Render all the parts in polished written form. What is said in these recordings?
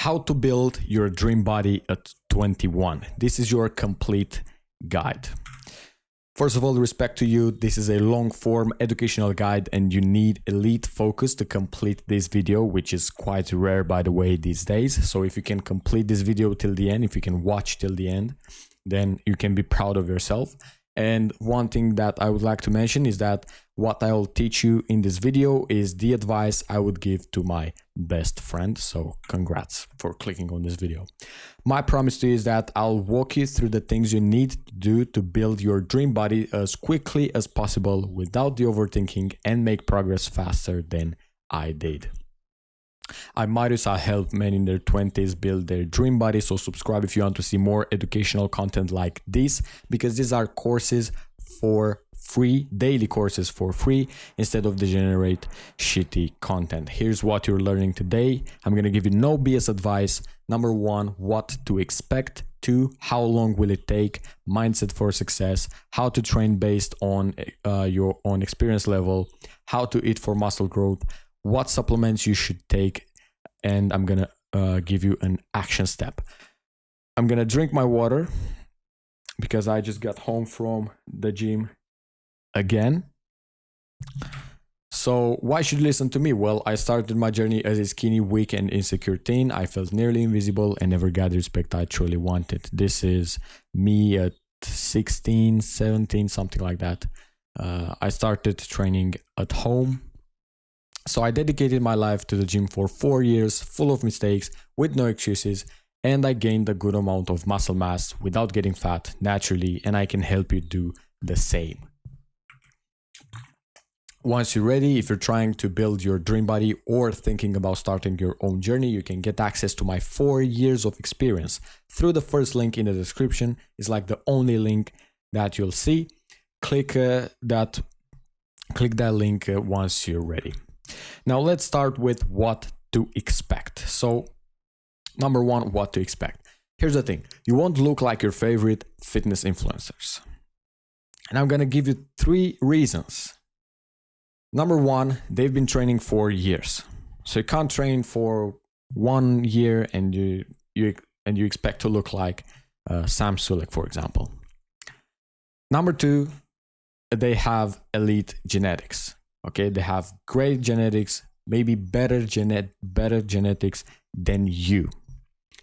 how to build your dream body at 21. This is your complete guide. First of all, respect to you. This is a long form educational guide and you need elite focus to complete this video, which is quite rare by the way these days. So if you can complete this video till the end, if you can watch till the end, then you can be proud of yourself. And one thing that I would like to mention is that what I'll teach you in this video is the advice I would give to my best friend. So congrats for clicking on this video. My promise to you is that I'll walk you through the things you need to do to build your dream body as quickly as possible without the overthinking and make progress faster than I did. I'm Marius. I help men in their 20s build their dream body. So subscribe if you want to see more educational content like this, because these are courses for free, daily courses for free, instead of degenerate shitty content. Here's what you're learning today. I'm going to give you no BS advice. Number one, what to expect. Two, how long will it take? Mindset for success. How to train based on your own experience level. How to eat for muscle growth. What supplements you should take, and I'm gonna give you an action step. I'm gonna drink my water because I just got home from the gym again. So why should you listen to me? Well, I started my journey as a skinny, weak and insecure teen. I felt nearly invisible and never got the respect I truly wanted. This is me at 16, 17, something like that. I started training at home. So I dedicated my life to the gym for 4 years, full of mistakes, with no excuses, and I gained a good amount of muscle mass without getting fat naturally, and I can help you do the same. Once you're ready, if you're trying to build your dream body or thinking about starting your own journey, you can get access to my 4 years of experience through the first link in the description. It's like the only link that you'll see. Click that link once you're ready. Now let's start with what to expect. So number one, what to expect. Here's the thing. You won't look like your favorite fitness influencers. And I'm going to give you 3 reasons. Number one, they've been training for years. So you can't train for 1 year and you expect to look like Sam Sulek, for example. Number two, they have elite genetics. Okay, they have great genetics, maybe better genetics than you.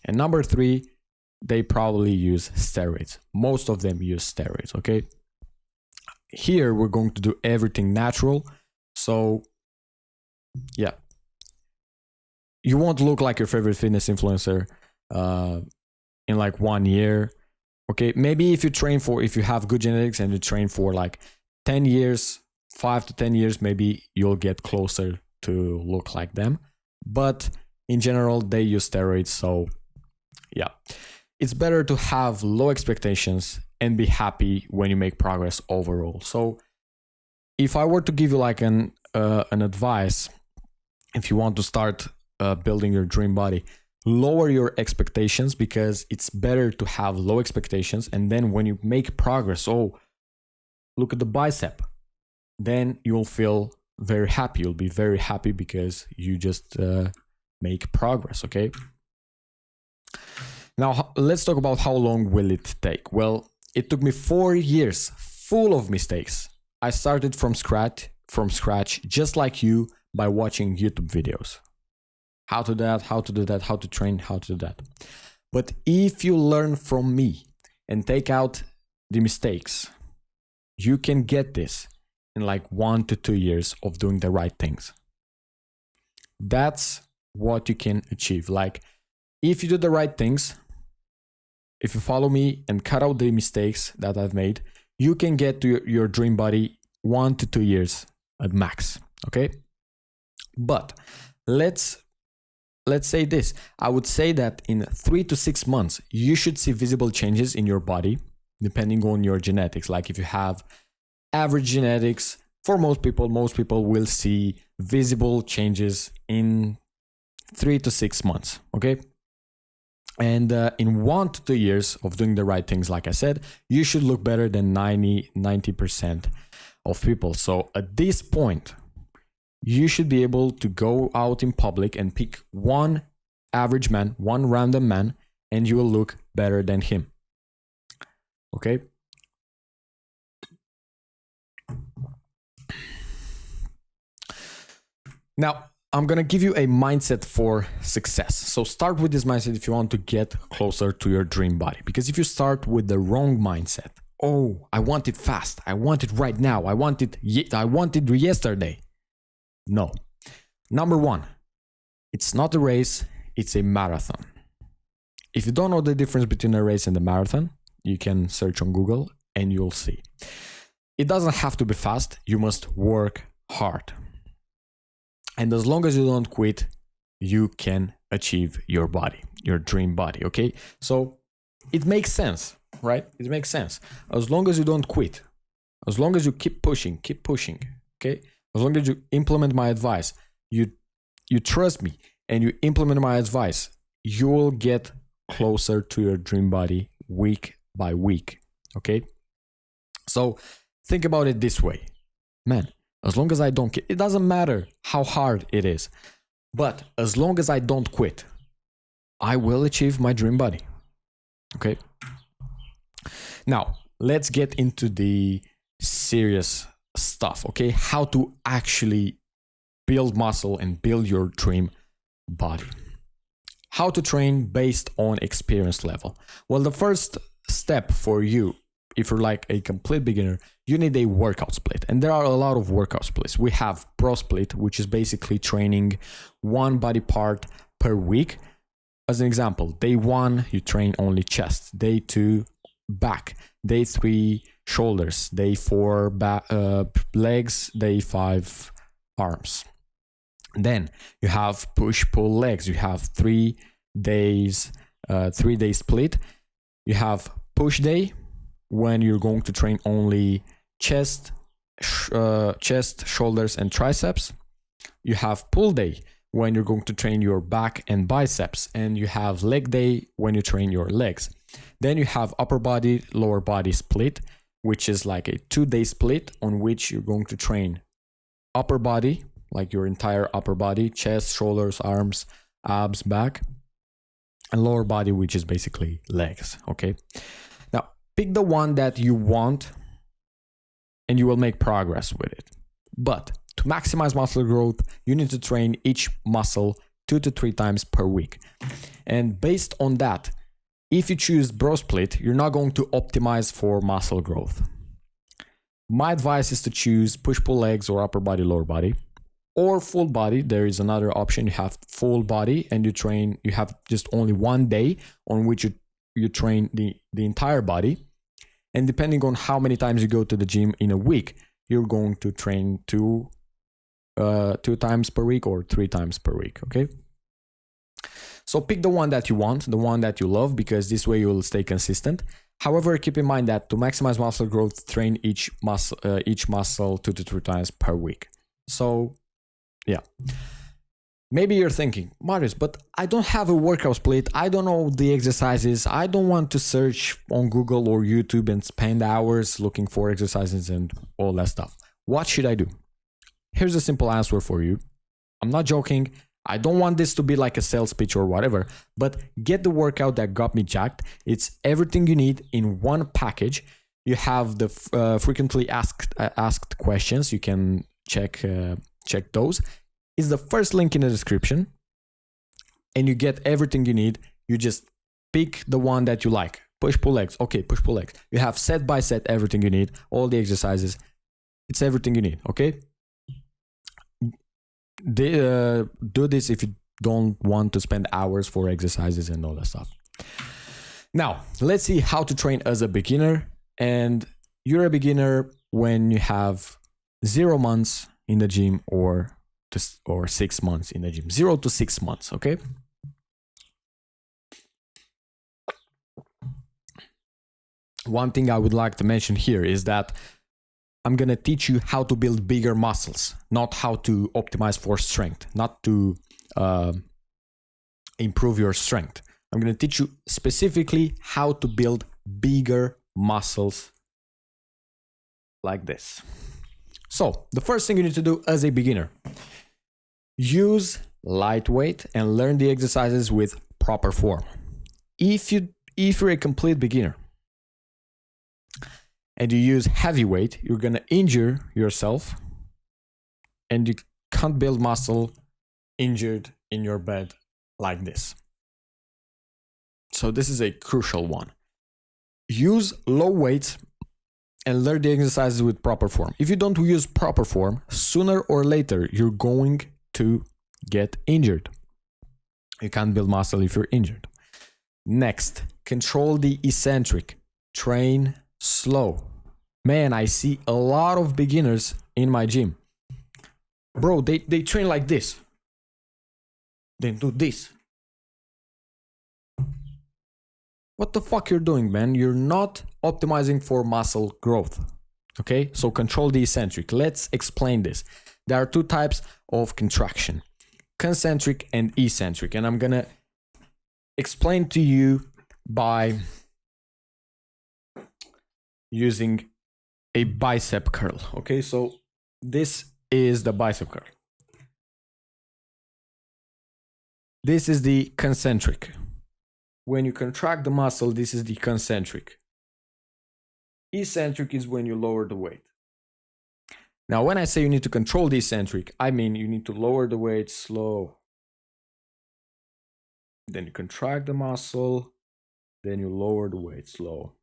And number three, they probably use steroids. Most of them use steroids, okay? Here, we're going to do everything natural. So, yeah. You won't look like your favorite fitness influencer in like 1 year, okay? Maybe if you have good genetics and you train for like 10 years, 5 to 10 years, maybe you'll get closer to look like them. But in general, they use steroids. So yeah, it's better to have low expectations and be happy when you make progress overall. So if I were to give you like an advice, if you want to start building your dream body, lower your expectations, because it's better to have low expectations. And then when you make progress, oh, look at the bicep, then you'll feel very happy. You'll be very happy because you just make progress, okay? Now, let's talk about how long will it take. Well, it took me 4 years full of mistakes. I started from scratch, just like you, by watching YouTube videos. How to do that, how to train, how to do that. But if you learn from me and take out the mistakes, you can get this in like 1 to 2 years of doing the right things. That's what you can achieve. Like, if you do the right things, if you follow me and cut out the mistakes that I've made, you can get to your dream body 1 to 2 years at max, okay? But let's say this. I would say that in 3 to 6 months, you should see visible changes in your body, depending on your genetics. Like if you have average genetics, for most people will see visible changes in 3 to 6 months, okay? And in 1 to 2 years of doing the right things, like I said, you should look better than 90% of people. So at this point, you should be able to go out in public and pick one average man, one random man, and you will look better than him. Okay? Now, I'm gonna give you a mindset for success. So start with this mindset if you want to get closer to your dream body. Because if you start with the wrong mindset, oh, I want it fast, I want it right now, I want it yesterday. No. Number one, it's not a race, it's a marathon. If you don't know the difference between a race and a marathon, you can search on Google and you'll see. It doesn't have to be fast, you must work hard. And as long as you don't quit, you can achieve your body, your dream body, okay? So it makes sense, right? It makes sense. As long as you don't quit, as long as you keep pushing, okay? As long as you implement my advice, you trust me and you implement my advice, you will get closer to your dream body week by week, okay? So think about it this way, man. As long as I don't quit, it doesn't matter how hard it is, but as long as I don't quit, I will achieve my dream body. Okay. Now, let's get into the serious stuff, okay? How to actually build muscle and build your dream body. How to train based on experience level. Well, the first step for you, if you're like a complete beginner, you need a workout split. And there are a lot of workout splits. We have Pro Split, which is basically training one body part per week. As an example, day 1, you train only chest. Day 2, back. Day 3, shoulders. Day 4, legs. Day 5, arms. Then you have push-pull legs. You have 3 days, 3-day split. You have push day, when you're going to train only chest, shoulders, and triceps. You have pull day, when you're going to train your back and biceps. And you have leg day, when you train your legs. Then you have upper body, lower body split, which is like a 2-day split on which you're going to train upper body, like your entire upper body, chest, shoulders, arms, abs, back, and lower body, which is basically legs, okay? Now, pick the one that you want and you will make progress with it. But to maximize muscle growth, you need to train each muscle 2 to 3 times per week. And based on that, if you choose bro split, you're not going to optimize for muscle growth. My advice is to choose push-pull legs or upper body, lower body, or full body. There is another option. You have full body and you have just only one day on which you train the entire body. And depending on how many times you go to the gym in a week, you're going to train 2 times per week or 3 times per week, okay? So pick the one that you want, the one that you love, because this way you will stay consistent. However, keep in mind that to maximize muscle growth, train each muscle 2 to 3 times per week. So, yeah. Maybe you're thinking, Marius, but I don't have a workout split. I don't know the exercises. I don't want to search on Google or YouTube and spend hours looking for exercises and all that stuff. What should I do? Here's a simple answer for you. I'm not joking. I don't want this to be like a sales pitch or whatever, but get the workout that got me jacked. It's everything you need in one package. You have the frequently asked questions. You can check those. It's the first link in the description, and you get everything you need. You just pick the one that you like. Push-pull legs. Okay, push-pull legs. You have set by set everything you need, all the exercises. It's everything you need, okay? Do this if you don't want to spend hours for exercises and all that stuff. Now, let's see how to train as a beginner. And you're a beginner when you have 0 months in the gym or 6 months in the gym. 0 to 6 months, okay? One thing I would like to mention here is that I'm going to teach you how to build bigger muscles, not how to optimize for strength, not to improve your strength. I'm going to teach you specifically how to build bigger muscles like this. So the first thing you need to do as a beginner, use lightweight, and learn the exercises with proper form. If you're a complete beginner and you use heavy weight, you're gonna injure yourself, and you can't build muscle injured in your bed like this. So this is a crucial one. Use low weights and learn the exercises with proper form. If you don't use proper form, sooner or later you're going to get injured. You can't build muscle if you're injured. Next, control the eccentric. Train slow. Man, I see a lot of beginners in my gym. Bro, they train like this. Then do this. What the fuck you're doing, man? You're not optimizing for muscle growth. Okay, so control the eccentric. Let's explain this. There are two types of contraction: concentric and eccentric. And I'm gonna explain to you by using a bicep curl. Okay, so this is the bicep curl. This is the concentric. When you contract the muscle, this is the concentric. Eccentric is when you lower the weight. Now, when I say you need to control the eccentric, I mean you need to lower the weight slow. Then you contract the muscle, then you lower the weight slow.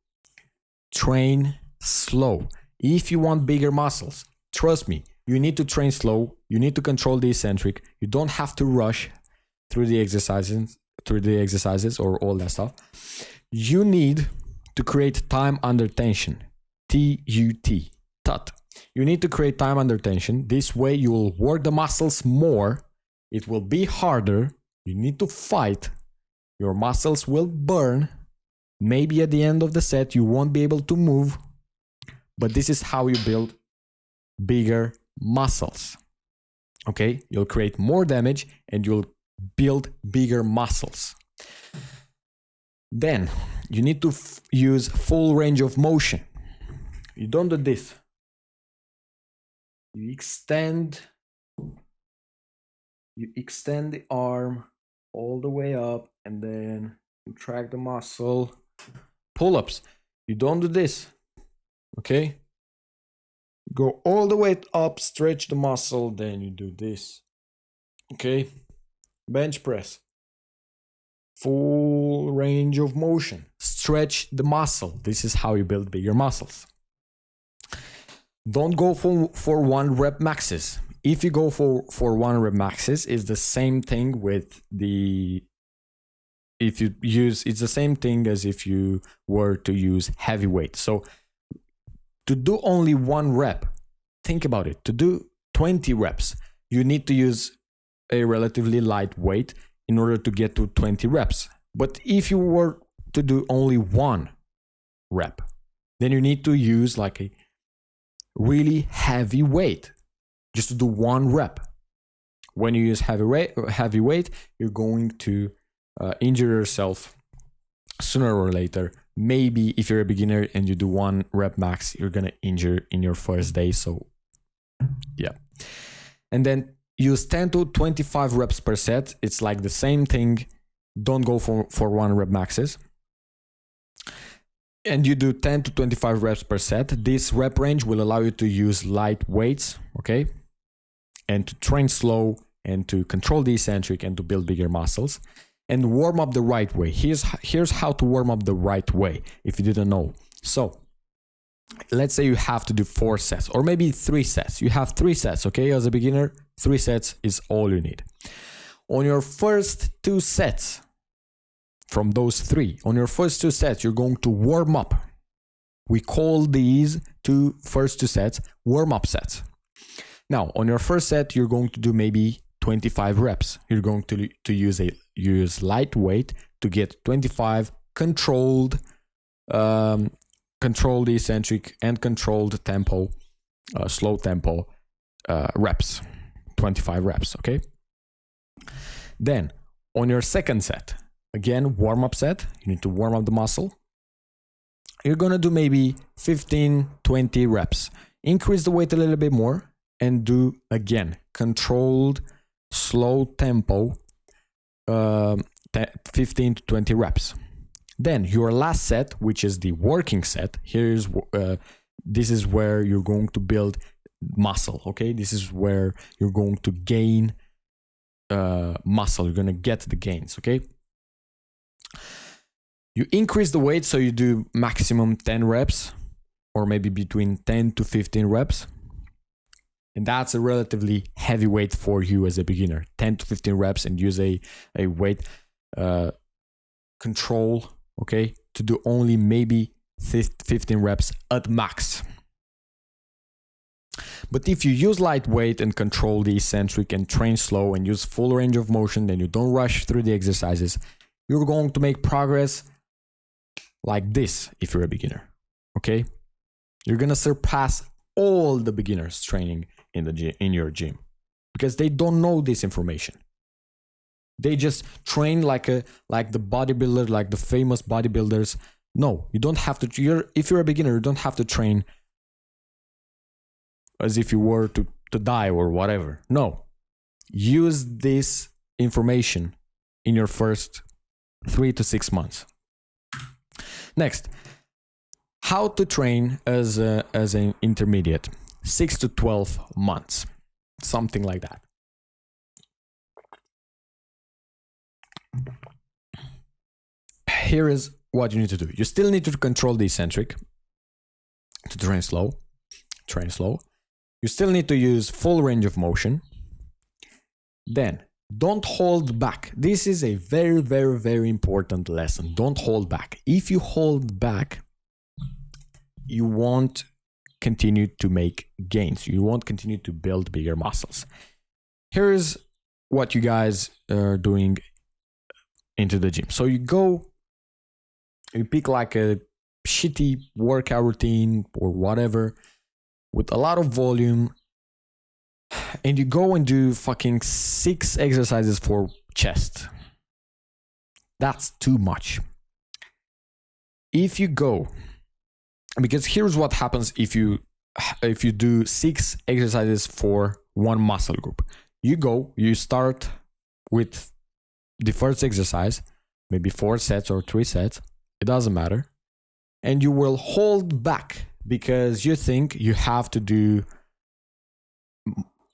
Train slow. If you want bigger muscles, trust me, you need to train slow. You need to control the eccentric. You don't have to rush through the exercises or all that stuff. You need to create time under tension. T-U-T. TUT. You need to create time under tension. This way you will work the muscles more. It will be harder. You need to fight. Your muscles will burn. Maybe at the end of the set you won't be able to move. But this is how you build bigger muscles. Okay? You'll create more damage and you'll build bigger muscles. Then you need to use full range of motion. You don't do this. You extend the arm all the way up and then contract the muscle. Pull-ups. You don't do this. Okay? Go all the way up, stretch the muscle, then you do this. Okay? Bench press. Full range of motion. Stretch the muscle. This is how you build bigger muscles. Don't go for 1 rep maxes. If you go for 1 rep maxes, it's the same thing with the... it's the same thing as if you were to use heavy weight. So to do only 1 rep, think about it. To do 20 reps, you need to use a relatively light weight in order to get to 20 reps. But if you were to do only 1 rep, then you need to use like a really heavy weight just to do 1 rep. When you use heavy weight, you're going to injure yourself sooner or later. Maybe if you're a beginner and you do 1 rep max, you're gonna injure in your first day. So yeah. And then use 10 to 25 reps per set. It's like the same thing. Don't go for 1 rep maxes. And you do 10 to 25 reps per set. This rep range will allow you to use light weights, okay? And to train slow and to control the eccentric and to build bigger muscles. And warm up the right way. Here's how to warm up the right way, if you didn't know. So, let's say you have to do 4 sets or maybe 3 sets. You have 3 sets, okay? As a beginner, 3 sets is all you need. On your first 2 sets, from those 3, on your first 2 sets, you're going to warm up. We call these first 2 sets warm-up sets. Now, on your first set, you're going to do maybe 25 reps. You're going to use light weight to get 25 controlled eccentric and controlled tempo, slow tempo reps, 25 reps, okay? Then on your second set, again, warm-up set, you need to warm up the muscle. You're gonna do maybe 15, 20 reps. Increase the weight a little bit more and do, again, controlled slow tempo, 15 to 20 reps. Then your last set, which is the working set, this is where you're going to build muscle, okay? This is where you're going to gain muscle. You're going to get the gains, okay? You increase the weight, so you do maximum 10 reps or maybe between 10 to 15 reps. And that's a relatively heavy weight for you as a beginner. 10 to 15 reps, and use a weight control, okay, to do only maybe 15 reps at max. But if you use lightweight and control the eccentric and train slow and use full range of motion, then you don't rush through the exercises, you're going to make progress like this if you're a beginner, okay? You're going to surpass all the beginners training in your gym, because they don't know this information. They just train like the bodybuilder, like the famous bodybuilders. No, you don't have to. If you're a beginner, you don't have to train as if you were to die or whatever. No, use this information in your first 3 to 6 months. Next, how to train as an intermediate. 6 to 12 months, something like that. Here is what you need to do. You still need to control the eccentric to train slow. You still need to use full range of motion. Then don't hold back. This is a very, very, very important lesson. Don't hold back. If you hold back, you won't continue to make gains. You won't continue to build bigger muscles. Here's what you guys are doing into the gym. So you pick like a shitty workout routine or whatever with a lot of volume, and you go and do fucking 6 exercises for chest. That's too much. If you go, because here's what happens if you do 6 exercises for one muscle group. You start with the first exercise, maybe 4 sets or 3 sets, it doesn't matter. And you will hold back because you think you have to do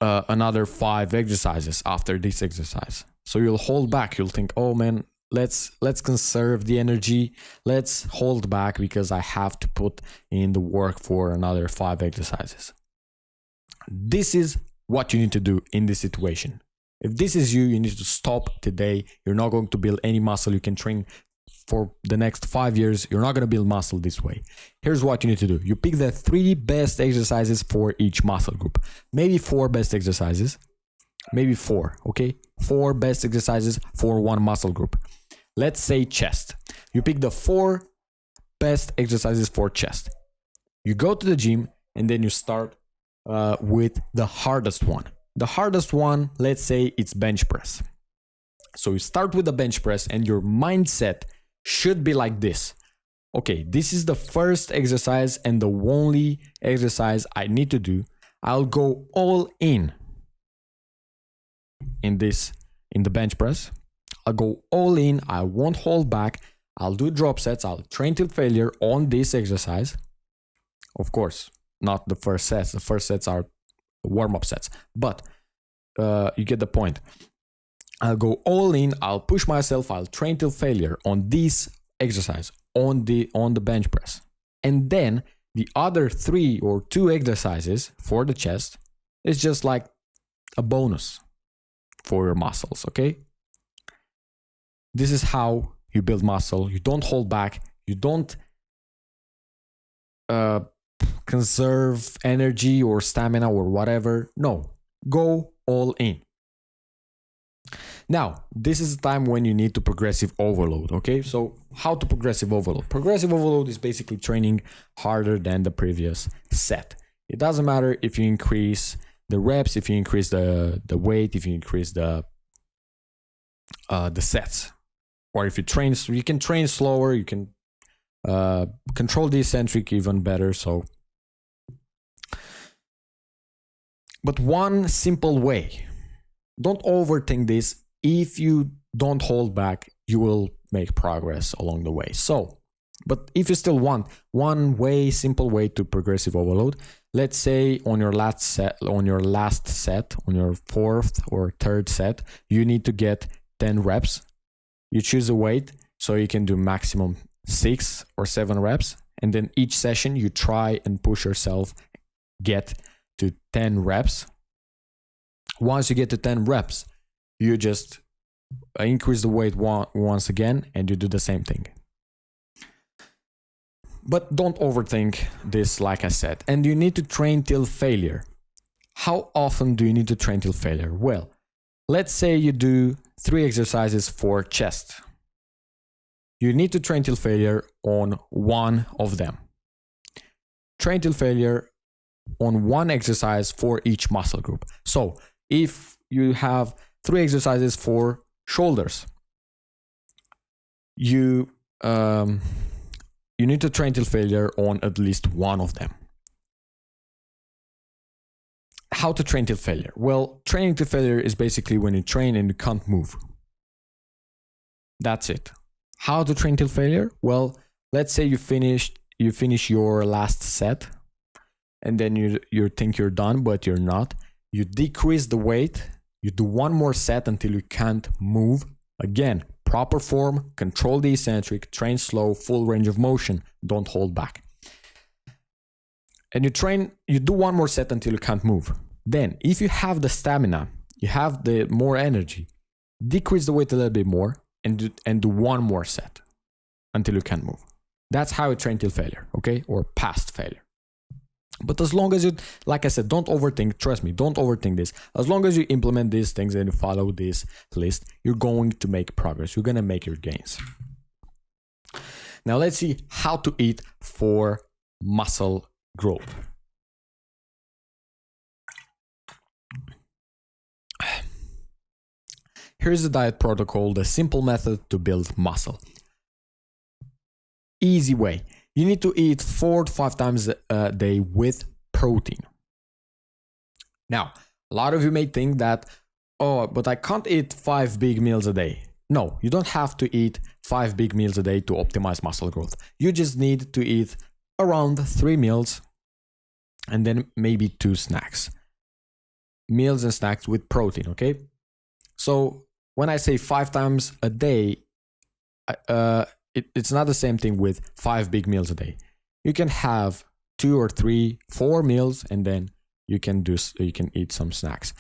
another 5 exercises after this exercise. So you'll hold back. You'll think, oh man, let's conserve the energy. Let's hold back because I have to put in the work for another 5 exercises. This is what you need to do in this situation. If this is you need to stop today. You're not going to build any muscle. You can train for the next 5 years. You're not going to build muscle this way. Here's what you need to do. You pick the 3 best exercises for each muscle group. Maybe 4 best exercises. Maybe 4, okay? 4 best exercises for one muscle group. Let's say chest. You pick the 4 best exercises for chest. You go to the gym and then you start with the hardest one. The hardest one, let's say it's bench press. So you start with the bench press and your mindset should be like this. Okay, this is the first exercise and the only exercise I need to do. I'll go all in the bench press. I'll go all in. I won't hold back. I'll do drop sets. I'll train till failure on this exercise. Of course, not the first sets. The first sets are warm-up sets. But you get the point. I'll go all in. I'll push myself. I'll train till failure on this exercise, on the bench press. And then the other 3 or 2 exercises for the chest is just like a bonus for your muscles, okay? This is how you build muscle. You don't hold back. You don't conserve energy or stamina or whatever. No, go all in. Now, this is the time when you need to progressive overload, okay? So how to progressive overload? Progressive overload is basically training harder than the previous set. It doesn't matter if you increase the reps, if you increase the weight, if you increase the sets. Or if you can train slower, you can control the eccentric even better. So, but one simple way Don't overthink this. If you don't hold back, you will make progress along the way. So, but if you still want one way, simple way to progressive overload, let's say on your last set, on your fourth or third set, you need to get 10 reps. You choose a weight so you can do maximum 6 or 7 reps. And then each session you try and push yourself, get to 10 reps. Once you get to 10 reps, you just increase the weight once again and you do the same thing. But don't overthink this, like I said. And you need to train till failure. How often do you need to train till failure? Well, let's say you do 3 exercises for chest. You need to train till failure on one of them. Train till failure on one exercise for each muscle group. So if you have 3 exercises for shoulders, you need to train till failure on at least one of them. How to train till failure? Well, training till failure is basically when you train and you can't move. That's it. How to train till failure? Well, let's say you finish your last set and then you think you're done, but you're not. You decrease the weight. You do one more set until you can't move. Again, proper form, control the eccentric, train slow, full range of motion, don't hold back. And you do one more set until you can't move. Then, if you have the stamina, you have the more energy, decrease the weight a little bit more and do one more set until you can't move. That's how you train till failure, okay? Or past failure. But as long as you, like I said, don't overthink, trust me, don't overthink this. As long as you implement these things and you follow this list, you're going to make progress. You're going to make your gains. Now let's see how to eat for muscle growth. Here's the diet protocol, the simple method to build muscle. Easy way. You need to eat 4 to 5 times a day with protein. Now, a lot of you may think that, oh, but I can't eat 5 big meals a day. No, you don't have to eat 5 big meals a day to optimize muscle growth. You just need to eat around 3 meals and then maybe 2 snacks. Meals and snacks with protein, okay? So when I say 5 times a day, it's not the same thing with 5 big meals a day. You can have 2 or 3, 4 meals, and then you can eat some snacks.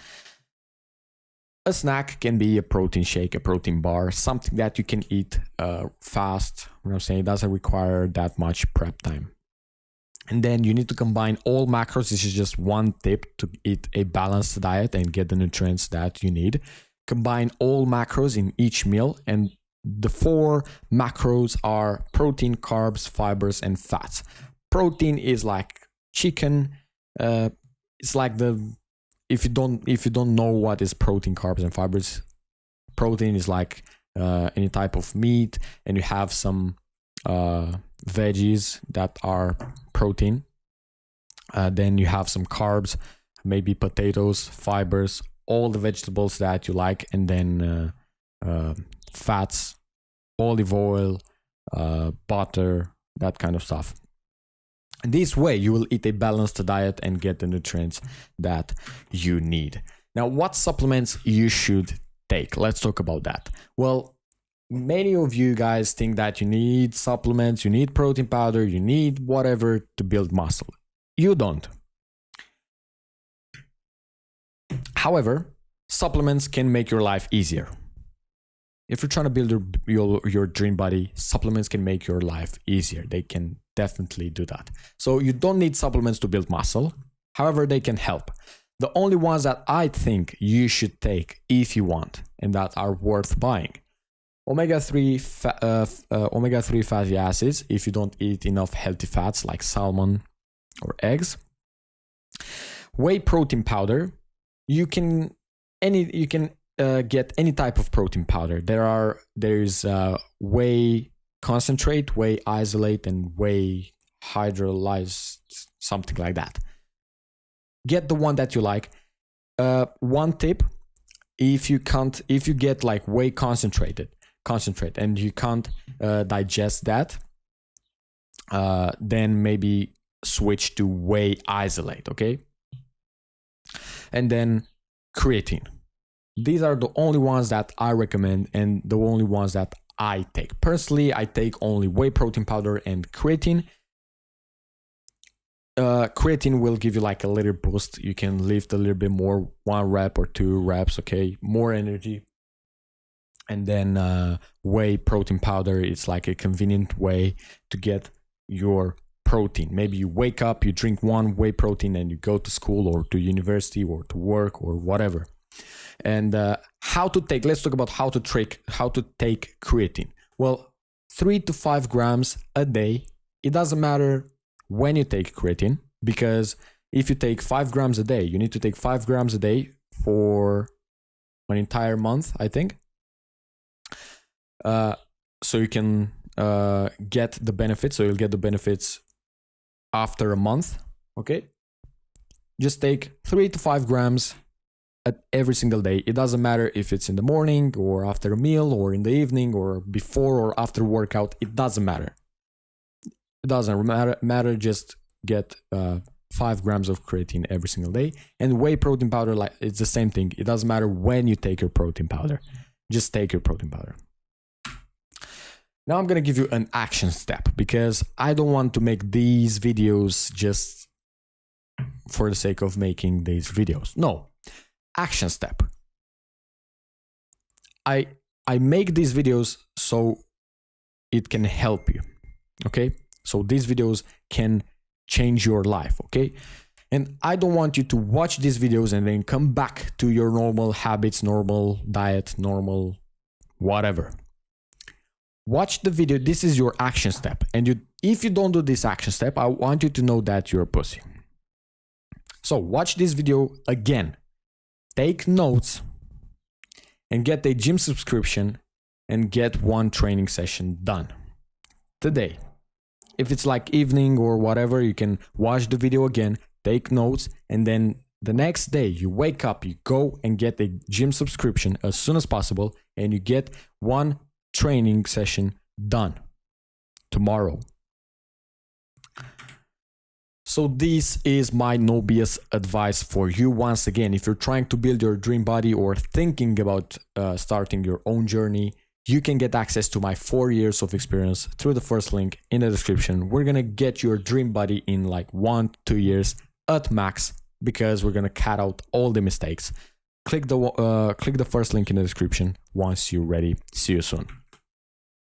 A snack can be a protein shake, a protein bar, something that you can eat fast. You know what I'm saying? It doesn't require that much prep time. And then you need to combine all macros. This is just one tip to eat a balanced diet and get the nutrients that you need. Combine all macros in each meal, and the 4 macros are protein, carbs, fibers, and fats. Protein is like chicken. It's like if you don't know what is protein, carbs, and fibers, protein is like any type of meat, and you have some veggies that are protein. Then you have some carbs, maybe potatoes, fibers, all the vegetables that you like, and then fats, olive oil, butter, that kind of stuff. This way you will eat a balanced diet and get the nutrients that you need. Now, what supplements you should take? Let's talk about that. Well, many of you guys think that you need supplements, you need protein powder, you need whatever to build muscle. You don't. However, supplements can make your life easier. If you're trying to build your dream body, supplements can make your life easier. They can definitely do that. So you don't need supplements to build muscle. However, they can help. The only ones that I think you should take if you want and that are worth buying: omega-3 fatty acids if you don't eat enough healthy fats like salmon or eggs. Whey protein powder. You can get any type of protein powder. There's whey concentrate, whey isolate, and whey hydrolyzed, something like that. Get the one that you like. One tip: if you get like way concentrate and you can't digest that, then maybe switch to whey isolate, okay? And then creatine. These are the only ones that I recommend and the only ones that I take. Personally, I take only whey protein powder and creatine. Creatine will give you like a little boost. You can lift a little bit more, 1 rep or 2 reps, okay? More energy. And then whey protein powder, it's like a convenient way to get your protein. Maybe you wake up, you drink 1 whey protein and you go to school or to university or to work or whatever. And how to take, let's talk about how to take creatine. Well, 3 to 5 grams a day. It doesn't matter when you take creatine, because if you take 5 grams a day, you need to take 5 grams a day for an entire month, I think. So you can get the benefits. So you'll get the benefits after a month, okay? Just take 3 to 5 grams at every single day. It doesn't matter if it's in the morning or after a meal or in the evening or before or after workout. It doesn't matter. It doesn't matter. Just get 5 grams of creatine every single day. And whey protein powder, like, it's the same thing. It doesn't matter when you take your protein powder. Just take your protein powder. Now I'm going to give you an action step, because I don't want to make these videos just for the sake of making these videos. No, action step. I make these videos so it can help you, okay? So these videos can change your life, okay? And I don't want you to watch these videos and then come back to your normal habits, normal diet, normal whatever. Watch the video. This is your action step. And if you don't do this action step, I want you to know that you're a pussy. So watch this video again. Take notes and get a gym subscription and get 1 training session done today. If it's like evening or whatever, you can watch the video again, take notes, and then the next day you wake up, you go and get a gym subscription as soon as possible, and you get 1 training session done tomorrow. So this is my no BS advice for you. Once again, if you're trying to build your dream body or thinking about starting your own journey, you can get access to my 4 years of experience through the first link in the description. We're gonna get your dream body in like 1 to 2 years at max, because we're gonna cut out all the mistakes. Click the first link in the description once you're ready. See you soon.